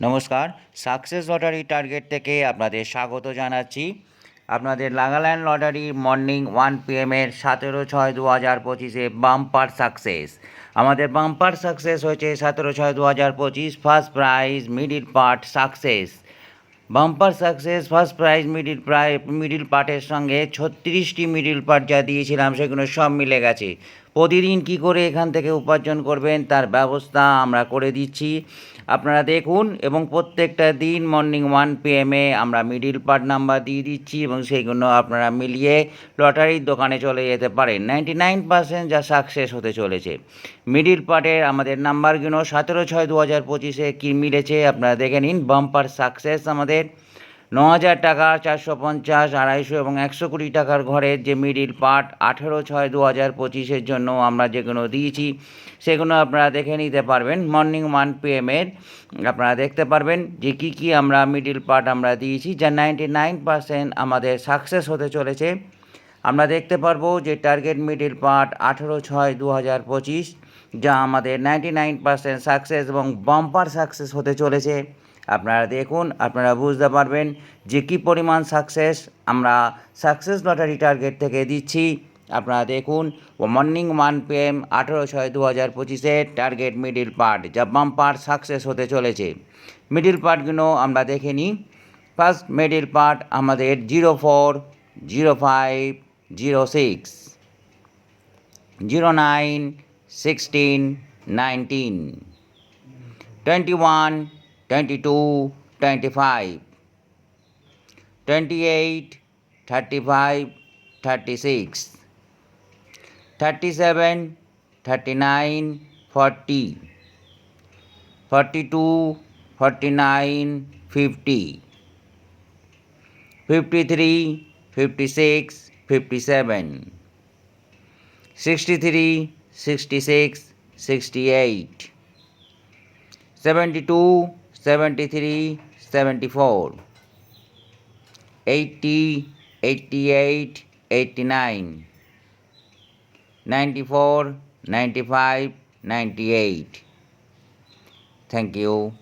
নমস্কার, success lottery target থেকে আপনাদের স্বাগত জানাচ্ছি। আপনাদের নাগাল্যান্ড লটারির মর্নিং 1 PM এর 17/6/2025 বাম্পার সাকসেস। আমাদের বাম্পার সাকসেস হয়েছে 17/6/2025। First prize middle part success. Bumper success first prize middle পার্টের সঙ্গে 36টি মিডিল পার্ট যা দিয়েছিলাম সেগুলো সব মিলে গেছে। প্রতিদিন কি করে এখান থেকে উপার্জন করবেন তার ব্যবস্থা আমরা করে দিচ্ছি, আপনারা দেখুন। এবং প্রত্যেকটা দিন মর্নিং 1 PM আমরা মিডিল পার্ট নাম্বার দিয়ে দিচ্ছি এবং সেইগুলো আপনারা মিলিয়ে লটারির দোকানে চলে যেতে পারেন। 99% যা সাকসেস হতে চলেছে। মিডিল পার্টের আমাদের নাম্বারগুলো 17/6/2025 কী মিলেছে আপনারা দেখে নিন। বাম্পার সাকসেস আমাদের 9,000 টাকা, 450, 250 এবং 120 টাকার ঘরের যে মিডিল পার্ট 18/6/2025 জন্য আমরা যেগুলো দিয়েছি সেগুলো আপনারা দেখে নিতে পারবেন। মর্নিং 1 PM আপনারা দেখতে পারবেন যে কী আমরা মিডিল পার্ট আমরা দিয়েছি, যা 99% আমাদের সাকসেস হতে চলেছে। আমরা দেখতে পারবো যে টার্গেট মিডিল পার্ট 18/6/2025 যা আমাদের 99% সাকসেস এবং বাম্পার সাকসেস হতে চলেছে। আপনারা দেখুন, আপনারা বুঝতে পারবেন যে কী পরিমাণ সাকসেস আমরা সাকসেস লটারি টার্গেট থেকে দিচ্ছি। আপনারা দেখুন morning 1 PM 18/6/2025 target middle part যা বাম্পার সাকসেস হতে চলেছে। মিডিল পার্টগুলো আমরা দেখে নিই। ফার্স্ট মিডিল পার্ট আমাদের 04, 05, 06, 09, 16, 19, 21, 22, 25, 28, 35, 36, 37, 39, 40, 42, 49, 50, 53, 56, 57, 63, 66, 68, 72, 73, 74, 80, 88, 89, 94, 95, 98. Thank you.